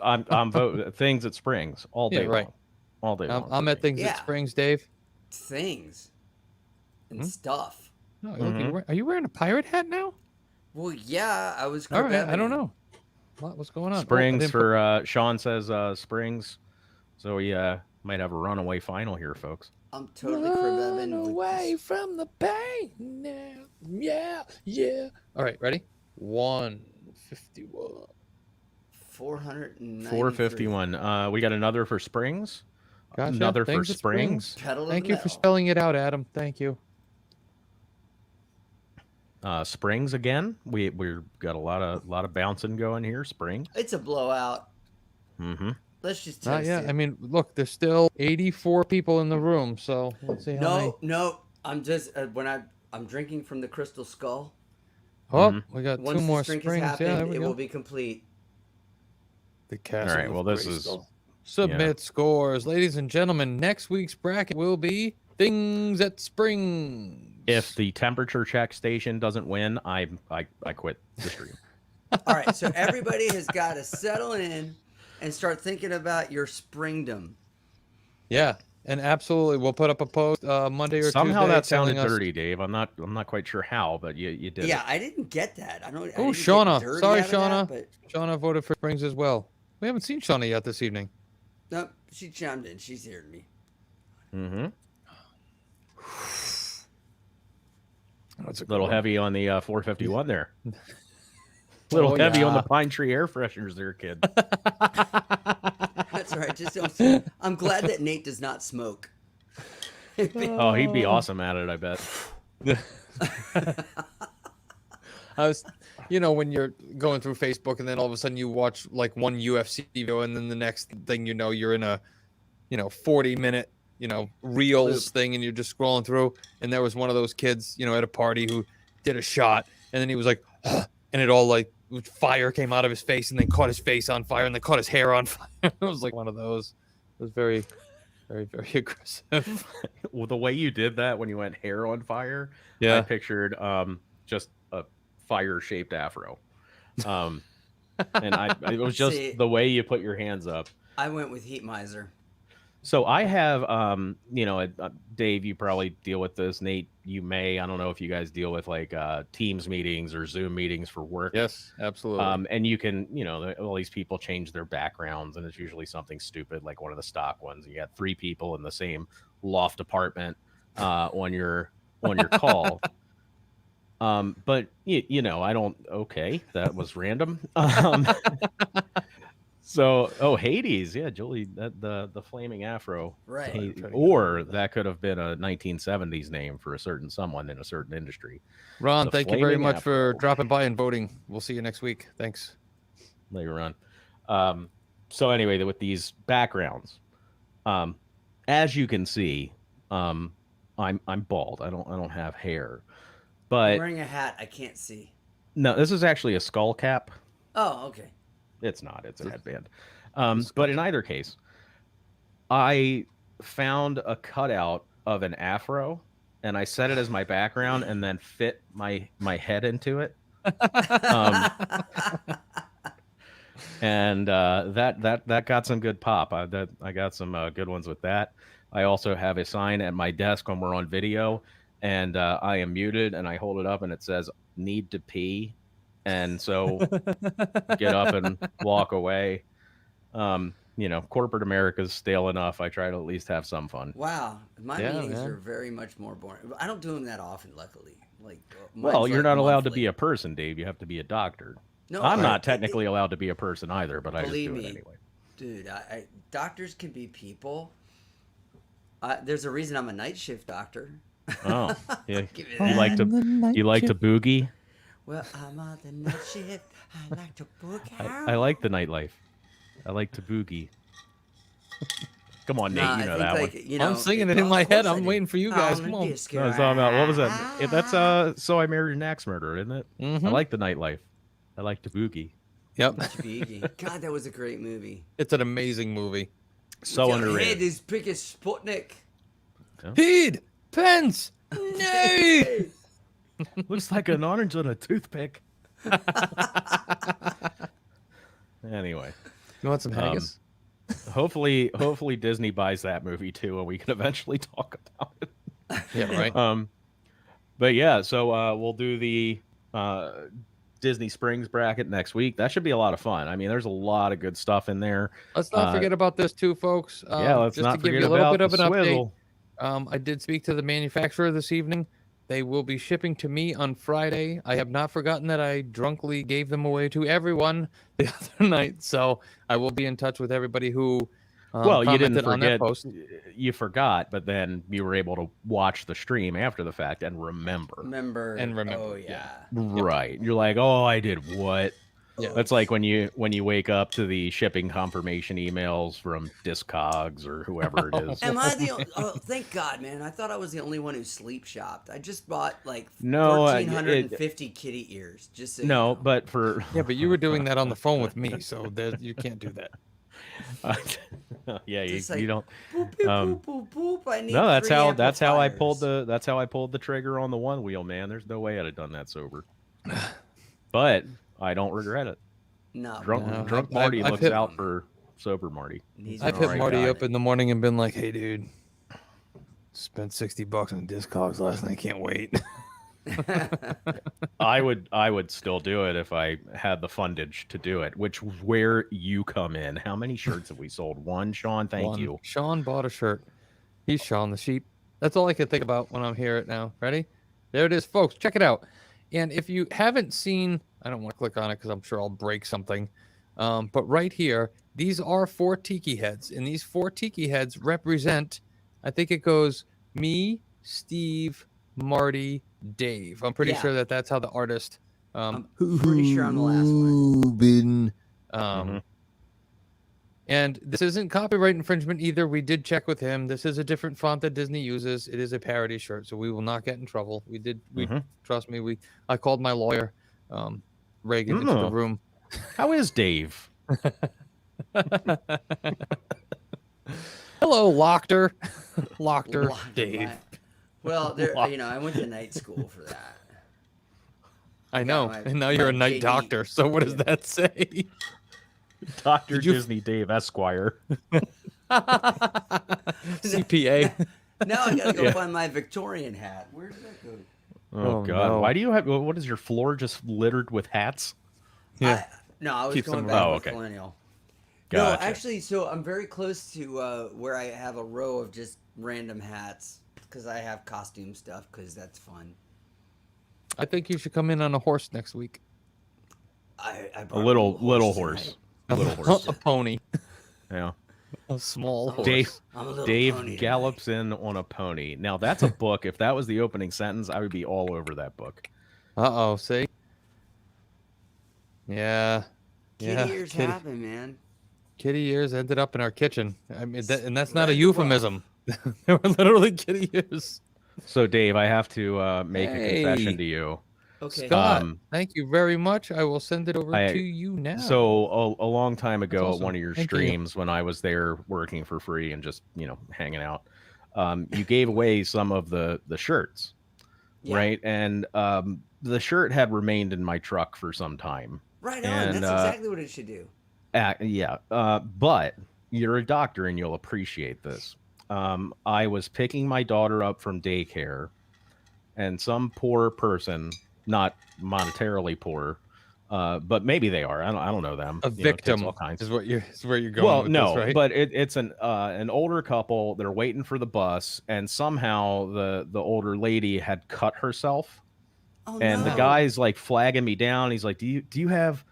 I'm voting things at Springs all day Yeah, right. long. All day long. I'm for at me. Things Yeah. at Springs, Dave. Things and Hmm? stuff. No, Mhm. are you wearing a pirate hat now? Well, yeah, I was. All right. I don't Krebeben. know. What's going on? Oh, I Springs didn't for Sean says Springs. So we might have a runaway final here, folks. I'm totally Run Krebeben. with away this- from the pain now. Yeah, yeah. All right, ready? 151. 493. 451. We got another for Springs. Gotcha. Another Things for at Springs. Springs. Pedal to Thank the you for metal. spelling it out, Adam. Thank you. Springs again. We've got a lot of bouncing going here. Spring. It's a blowout. Mm-hmm. Let's just Not taste yet. it. I mean, look, there's still 84 people in the room, so let's see how many. No. I'm just I'm drinking from the Crystal Skull. Oh, we got Once two more this drink has springs. happened, Yeah, there we it go. will be complete. The castle. All right. of Well, this is Grayskull. Submit scores, ladies and gentlemen. Next week's bracket will be Things at Springs. if the temperature check station doesn't win, I quit the stream. All right, so everybody has got to settle in and start thinking about your springdom. Yeah, and absolutely, we'll put up a post Monday or Somehow Tuesday. that sounded telling us- dirty, Dave. I'm not quite sure how, but you did. Yeah, it. I didn't get that. I Oh, didn't get Shauna. dirty Sorry, out of that, Shauna. but Shauna voted for Springs as well. We haven't seen Shauna yet this evening. no, she chimed in. She's hearing me. Mm-hmm. That's a A little good one. heavy on the 451 there. A little heavy on the Pine Tree air fresheners there, kid. That's all right. Just don't. I'm glad that Nate does not smoke. Oh, he'd be awesome at it, I bet. I was, when you're going through Facebook and then all of a sudden you watch like one UFC video and then the next thing you know, you're in a, 40-minute, reels thing and you're just scrolling through. And there was one of those kids, at a party who did a shot and then he was like, and it all like fire came out of his face and then caught his face on fire and then caught his hair on fire. It was like one of those. It was very, very, very aggressive. Well, the way you did that when you went hair on fire, Yeah. I pictured just a fire-shaped afro. And it was just See, the way you put your hands up. I went with Heat Miser. So I have, Dave, you probably deal with this. Nate, you may. I don't know if you guys deal with like Teams meetings or Zoom meetings for work. Yes, absolutely. And you can, all these people change their backgrounds, and it's usually something stupid like one of the stock ones. You got 3 people in the same loft apartment on your call. But I don't. Okay, that was random. So, Hades, yeah, Julie, the flaming afro, Right. or that could have been a 1970s name for a certain someone in a certain industry. Ron, the thank you very flaming much for afro. dropping by and voting. We'll see you next week. Thanks. Later on. So anyway, with these backgrounds, as you can see, I'm bald. I don't have hair, I'm but wearing a hat. I can't see. no, this is actually a skull cap. Oh, okay. It's not. It's a headband. But in either case, I found a cutout of an afro, and I set it as my background, and then fit my head into it. And that got some good pop. I got some good ones with that. I also have a sign at my desk when we're on video, and I am muted, and I hold it up, and it says "Need to pee." And so get up and walk away. Corporate America's stale enough. I try to at least have some fun. Wow, my Yeah, meetings man. are very much more boring. I don't do them that often, luckily. Like, Well, you're not allowed to be a. a person, Dave. You have to be a doctor. No, I'm not technically allowed to be a person either, but I just Believe do it me. anyway. Dude, doctors can be people. There's a reason I'm a night shift doctor. Oh, yeah. Give me You that. like to boogie? Well, I'm on the night shift. I like to book out. I like the nightlife. I like to boogie. Come on, Nate. Nah, You know I that think, one. like, you know, I'm singing it in of my head. course I I'm do. waiting for you guys. On Come the on. disco. No, I was talking about what was that? That's So I Married an Axe Murderer, isn't it? Mhm. I like the nightlife. I like to boogie. Yep. God, that was a great movie. It's an amazing movie. So Your underrated. head is big as Sputnik. Pete! Pence! Nay! Looks like an orange on a toothpick. Anyway, You want some haggis? hopefully Disney buys that movie too, and we can eventually talk about it. Yeah, right. But yeah, so we'll do the Disney Springs bracket next week. That should be a lot of fun. I mean, there's a lot of good stuff in there. Let's not forget about this too, folks. Yeah, let's just not to give forget you a little about bit of an the update. swizzle. I did speak to the manufacturer this evening. They will be shipping to me on Friday. I have not forgotten that I drunkenly gave them away to everyone the other night. So I will be in touch with everybody who Well, you didn't commented on that forget. post. You forgot, but then you were able to watch the stream after the fact and remember. Remember. Oh, yeah. Right. You're like, oh, I did what? Yeah. That's like when you wake up to the shipping confirmation emails from Discogs or whoever it is. Am I the only... Oh, thank God, man. I thought I was the only one who sleep shopped. I just bought like 1,450 kitty ears. Just so you know. But for... Yeah, but you were doing that on the phone with me, so you can't do that. Yeah, Like, you don't. Boop, boop, boop, boop. I need No, that's 3 how I amplifiers. pulled the trigger on the one wheel, man. There's no way I'd have done that sober. But I don't regret it. No. Drunk Marty looks out for sober Marty. I've hit Marty up in the morning and been like, "Hey, dude, spent $60 on Discogs last night. Can't wait." I would still do it if I had the fundage to do it, which is where you come in. How many shirts have we sold? One, Sean. Thank you. Sean bought a shirt. He's Sean the sheep. That's all I can think about when I'm here now. Ready? There it is, folks. Check it out. And if you haven't seen, I don't want to click on it because I'm sure I'll break something. But right here, these are 4 tiki heads. And these 4 tiki heads represent, I think it goes me, Steve, Marty, Dave. I'm pretty sure that's how the artist. I'm pretty sure I'm the last one. And this isn't copyright infringement either. We did check with him. This is a different font that Disney uses. It is a parody shirt, so we will not get in trouble. Trust me. I called my lawyer, Reagan, into the room. How is Dave? Hello, Lochter. Lochter, Dave. Well, I went to night school for that. I know, and now you're a night doctor. So what does that say? Dr. Disney Dave Esquire. CPA. Now I gotta go find my Victorian hat. Where did that go? Oh God! No. Why do you have? What is your floor just littered with hats? Yeah. I was Keep going some back around. with Colonial. Gotcha. No, actually, so I'm very close to where I have a row of just random hats because I have costume stuff because that's fun. I think you should come in on a horse next week. I A little horse. A little horse. A pony. Yeah. A small horse. Dave gallops in on a pony. Now that's a book. If that was the opening sentence, I would be all over that book. Uh-oh, see? Yeah. Kitty ears happen, man. Kitty ears ended up in our kitchen. I mean, and that's not a euphemism. They were literally kitty ears. So, Dave, I have to make a confession to you. Okay. Scott, thank you very much. I will send it over to you now. So, a long time ago, awesome. at one of your streams, when I was there working for free and just hanging out, you gave away some of the shirts, right? And the shirt had remained in my truck for some time. Right on. That's exactly what it should do. But you're a doctor and you'll appreciate this. I was picking my daughter up from daycare, and some poor person, not monetarily poor, but maybe they are. I don't know them. A victim all kinds. is where you're going. Well, with no, this, right? but it's an older couple. They're waiting for the bus, and somehow the older lady had cut herself. Oh, And no. the guy's like flagging me down. He's like, do you have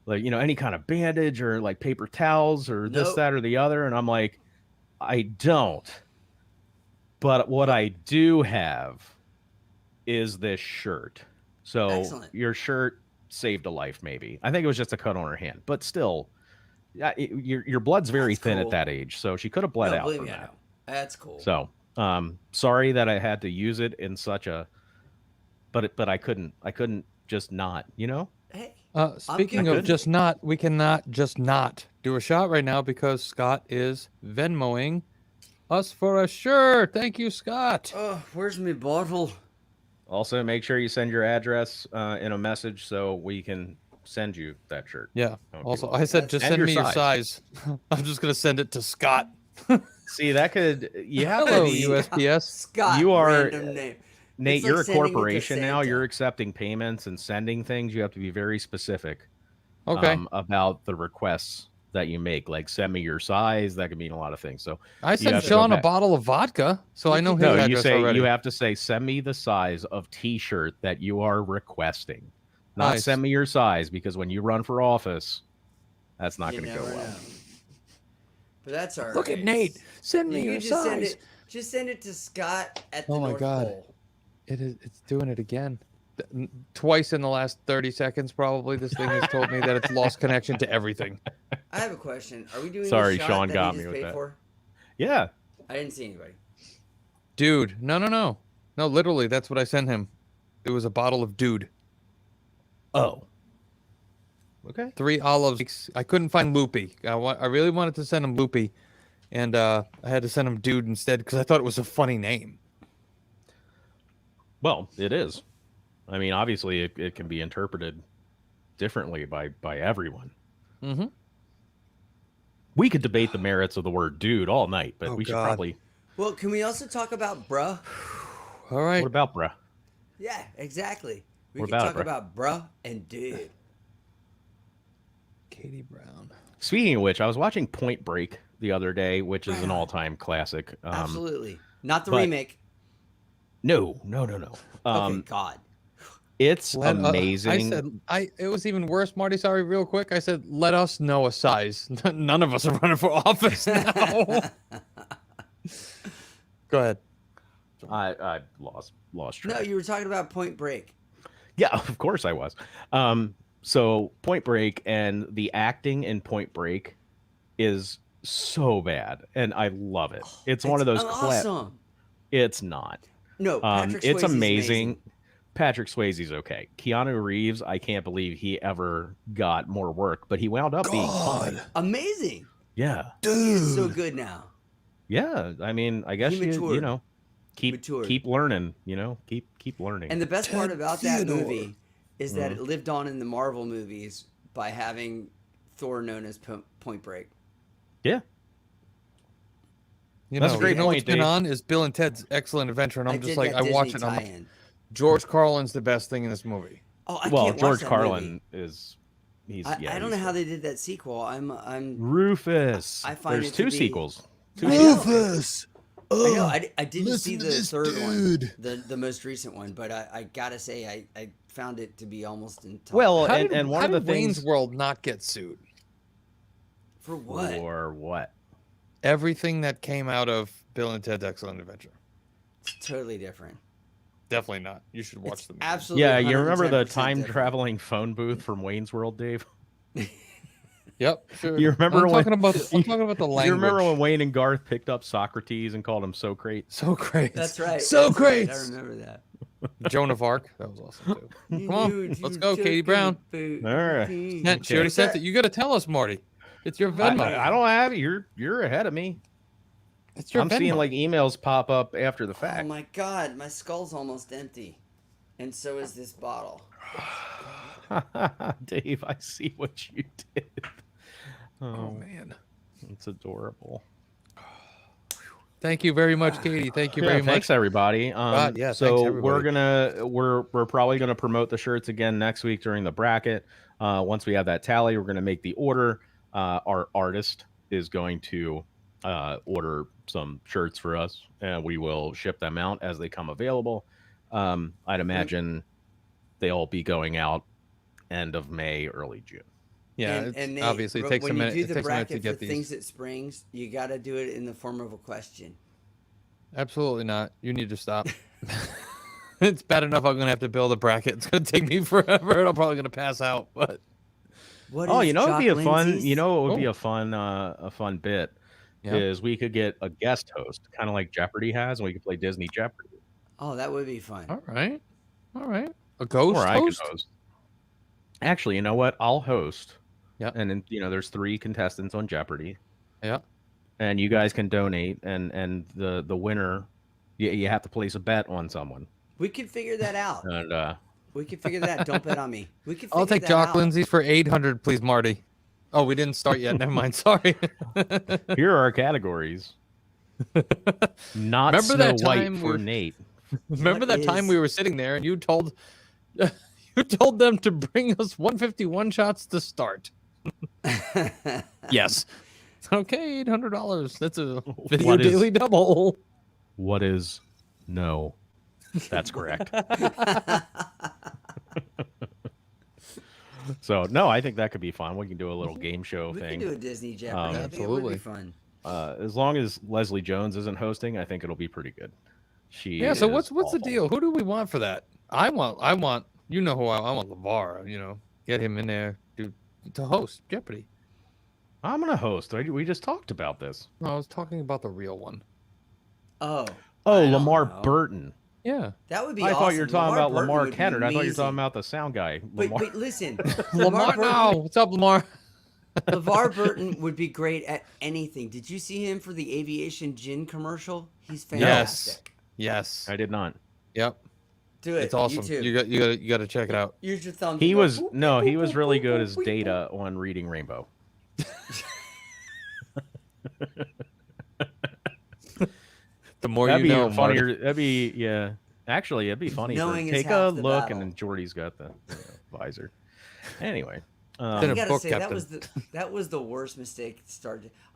like, any kind of bandage or like paper towels or this, that, or the other? And I'm like, I don't. But what I do have is this shirt. So Excellent. Your shirt saved a life, maybe. I think it was just a cut on her hand, but still, your blood's very thin cool. at that age. So she could have bled out believe from me, I that. know. That's cool. So sorry that I had to use it in such a, but I couldn't just not, Hey, speaking of just not, we cannot just not do a shot right now because Scott is Venmoing us for a shirt. Thank you, Scott. oh, where's my bottle? Also, make sure you send your address in a message so we can send you that shirt. Yeah. Okay. Also, I said just And send me your size. size. I'm just gonna send it to Scott. See, that could you have Hello, to be, USPS. Scott. You are- Random name. Nate, It's like you're a sending it to corporation now. Santa. You're accepting payments and sending things. You have to be very specific. Okay. About the requests that you make. Like, send me your size. That could mean a lot of things. So I you sent have to go Sean a back. bottle of vodka, so I know his No, address you say already. you have to say, send me the size of T-shirt that you are requesting. Not Nice. send me your size, because when you run for office, that's not You going to go never well. know. But that's all right. Look at Nate. Send me You your just size. just send it to Scott at the Oh my North God. Pole. It's doing it again. Twice in the last 30 seconds, probably. This thing has told me that it's lost connection to everything. I have a question. Are we doing Sorry, the shot Sean that got he me just with paid that. for? Yeah. I didn't see anybody. Dude, no. No, literally, that's what I sent him. It was a bottle of Dude. Oh. Okay. 3 olives. I couldn't find Loopy. I really wanted to send him Loopy, and I had to send him Dude instead because I thought it was a funny name. Well, it is. I mean, obviously, it can be interpreted differently by everyone. Mm-hmm. We could debate the merits of the word dude all night, but Oh, we should God. probably... Well, can we also talk about bruh? All right. What about bruh? Yeah, exactly. We What can about talk it, bruh? about bruh and dude. Katie Brown. Speaking of which, I was watching Point Break the other day, which is an Right on. all-time classic. Absolutely. Not the but- remake. No. Okay, God. It's amazing. It was even worse, Marty. Sorry, real quick. I said, let us know a size. None of us are running for office now. Go ahead. I lost track. No, you were talking about Point Break. Yeah, of course I was. So Point Break and the acting in Point Break is so bad, and I love it. It's one of those awesome. It's not. No, Patrick It's Swayze's amazing. Patrick Swayze's okay. Keanu Reeves, I can't believe he ever got more work, but he wound up being fine. Amazing. Yeah. He is so good now. Yeah. I mean, I guess He you matured. know, keep learning, keep learning. And the best part about that movie is that it lived on in the Marvel movies by having Thor known as Point Break. Yeah. That's a great what's point, been Dave. on is Bill and Ted's Excellent Adventure, and I'm just like, I watch it. Tie-in. George Carlin's the best thing in this movie. Oh, I Well, can't watch George that Carlin movie. is I don't know how they did that sequel. I'm Rufus. I find There's it to two be- sequels. I know. Rufus. I know. I didn't listen see to the this third dude. one, the most recent one, but I gotta say I found it to be almost entirely. Well, How and did, one how of the did things Wayne's World not get sued? for what? or what? Everything that came out of Bill and Ted's Excellent Adventure. It's totally different. Definitely not. You should watch It's them. absolutely. Yeah, you remember the 110% time different. traveling phone booth from Wayne's World, Dave? Yep. Sure. You remember I'm when- talking about the language. You remember when Wayne and Garth picked up Socrates and called him Socrates? Socrates? That's right. Socrates. That's right, I remember that. Joan of Arc. That was awesome too. Come on, let's go, Katie Brown. All right. Kent, she already said that. You got to tell us, Marty. It's your Venmo. I don't have it. You're ahead of me. It's your I'm Venmo. seeing like emails pop up after the Oh fact. my God, my skull's almost empty, and so is this bottle. Dave, I see what you did. Oh man. It's adorable. Thank you very much, Katie. Thank you very much. Thanks everybody. God, yeah, so thanks, everybody. we're probably gonna promote the shirts again next week during the bracket. Once we have that tally, we're gonna make the order. Our artist is going to order some shirts for us, and we will ship them out as they come available. I'd imagine they'll be going out end of May, early June. Yeah, and it obviously takes a when minute. you It do the takes a minute to bracket get for these. things at Springs, you got to do it in the form of a question. Absolutely not. You need to stop. It's bad enough I'm gonna have to build a bracket. It's gonna take me forever, and I'm probably gonna pass out. But What Oh, is you know, it'd Jock be a fun. Lindsay's? You know, it would be Oh. a fun bit. Yeah. Is we could get a guest host, kind of like Jeopardy has, and we could play Disney Jeopardy. Oh, that would be fun. all right, a ghost Or I could host. host. Actually, you know what? I'll host. Yeah. And then there's 3 contestants on Jeopardy. Yeah. And you guys can donate, and the winner, you have to place a bet on someone. We can figure that out. And We can figure that. Don't bet on me. We can. I'll figure take that Jock out. Lindsay for 800, please, Marty. Oh, we didn't start yet. Never mind. Sorry. here are our categories. Not Remember Snow that White time for we- Nate. Remember What that time is- we were sitting there and you told them to bring us 151 shots to start. Yes. Okay, $800. That's a video What is- daily double. What is no? That's correct. So no, I think that could be fun. We can do a little game show We thing. can do a Disney Jeopardy. I think it would Absolutely. be fun. as long as Leslie Jones isn't hosting, I think it'll be pretty good. Yeah. So what's is the awful. deal? Who do we want for that? I want. You know who I want? LeVar. You know, get him in there to host Jeopardy. I'm gonna host. We just talked about this. No, I was talking about the real one. Oh, Oh, I don't Lamar know. Burton. Yeah. That would be I awesome. thought you were talking about Burton Lamar would be Kennard. I thought you were talking amazing. about the sound guy. But, Lamar. but listen, Lamar. No, what's up, Lamar? LeVar Burton would be great at anything. Did you see him for the aviation gin commercial? He's fantastic. Yes. I did not. Yep. Do it. It's awesome. You too. You got to check it out. Use your thumb. He to go, was boop, no, boop, he was boop, really boop, good boop, as boop, Data on Reading Rainbow. The more That'd you be know, funnier. Marty. That'd be yeah. Actually, it'd be funny. Knowing is Take a half the look, battle. and then Jordy's got the visor. Anyway, I Then a gotta book say captain. that was the worst mistake.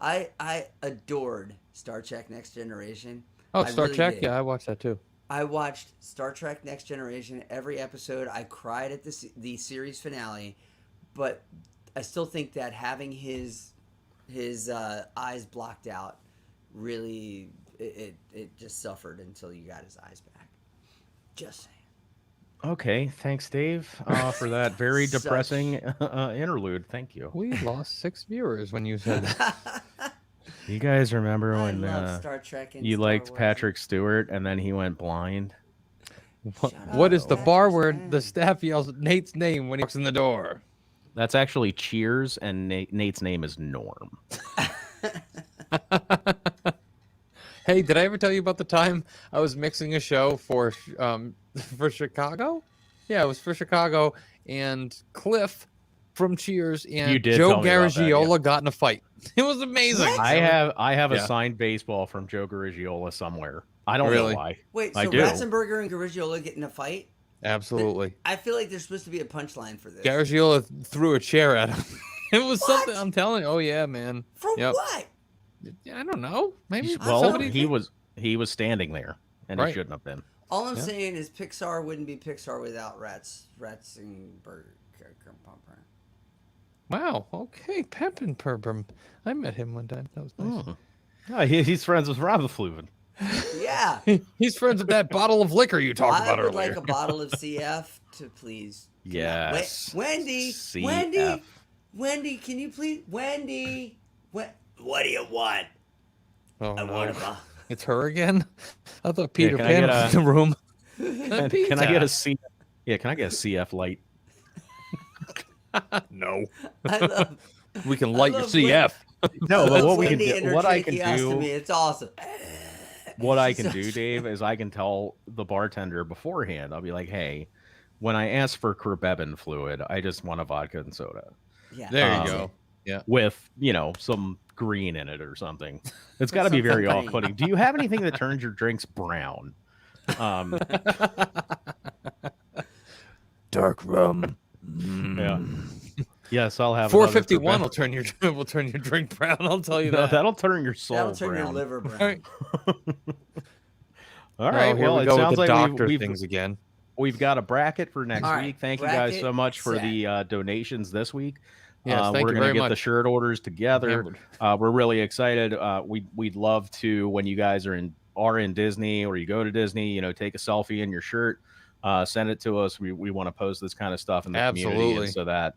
I adored Star Trek Next Generation. Oh, I Star really Trek. did. Yeah, I watched that too. I watched Star Trek Next Generation every episode. I cried at the series finale, but I still think that having his eyes blocked out really it just suffered until you got his eyes back. Just saying. okay. Thanks, Dave, for that very Such- depressing interlude. Thank you. We lost 6 viewers when you said that. You guys remember I when love Star Trek and you Star liked Wars. Patrick Stewart and then he went blind? What is the Patrick bar Stewart. where the staff yells Nate's name when he walks in the door? That's actually Cheers, and Nate's name is Norm. Hey, did I ever tell you about the time I was mixing a show for Chicago? Yeah, it was for Chicago, and Cliff from Cheers You and did Joe tell me about that, Garagiola got in a fight. It was amazing. What? I have a Yeah. signed baseball from Joe Garagiola somewhere. I don't Really? know why. Wait, I so do. Ratzenberger and Garagiola get in a fight? Absolutely. I feel like there's supposed to be a punchline for this. Garagiola threw a chair at him. It was What? something. I'm telling you. Oh yeah, man. For Yep. what? Yeah, I don't know. Maybe Well, somebody. he was standing there, and he Right. shouldn't have been. All I'm Yeah. saying is Pixar wouldn't be Pixar without Ratzenberger. Wow. Okay, Pepin Perpum. I met him one time. That was nice. Mm. Oh, he's friends with Ravafluven. Yeah. He's friends with that bottle of liquor you talked I about would earlier. like a bottle of CF to please. Yes. Wendy, CF. Wendy, can you please, Wendy? What do you want? Oh, I no. want a bottle. It's her again. I thought Peter can I Pan get was in the room. Can I get a C? Yeah, can I get a CF light? No. I love. We can light your love CF. No, I but love what we can Wendy do, and her what I can tracheostomy. do, It's awesome. what I can So- do, Dave, is I can tell the bartender beforehand. I'll be like, hey, when I ask for Kerbebin fluid, I just want a vodka and soda Yeah. There you Um, go. Yeah. with, some green in it or something. It's got to be very Something green. off-putting. Do you have anything that turns your drinks brown? Dark rum. Yeah. Yes, I'll have 451 another will turn your drink brown. I'll tell you No, that. that'll turn your soul That'll turn brown. your liver brown. All right. All right. Here Well, we it go sounds with the like doctor we've things again. we've got a bracket for next All right, week. Thank you guys bracket so much for set. the donations this week. Yes, thank we're you gonna very get much. the shirt orders together. Hammered. We're really excited. We'd love to, when you guys are in Disney or you go to Disney, take a selfie in your shirt, send it to us. We want to post this kind of stuff in the community, Absolutely. and so that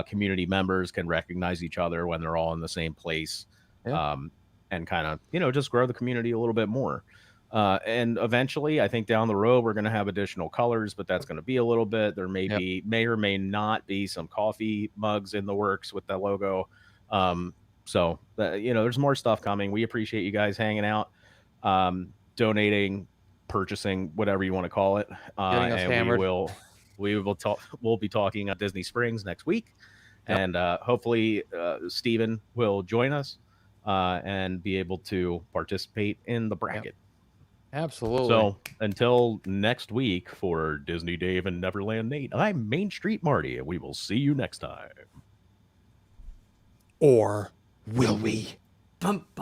community members can recognize each other when they're all in the same place, Yeah. and kind of just grow the community a little bit more. And eventually, I think down the road, we're going to have additional colors, but that's going to be a little bit. There may or may not be some coffee mugs in the works with that logo. So there's more stuff coming. We appreciate you guys hanging out, donating, purchasing, whatever you want to call it. Getting us and hammered. we'll be talking at Disney Springs next week, and hopefully Steven will join us and be able to participate in the bracket. Absolutely. So until next week, for Disney Dave and Neverland Nate, I'm Main Street Marty, and we will see you next time. Or will we? Bum, bum.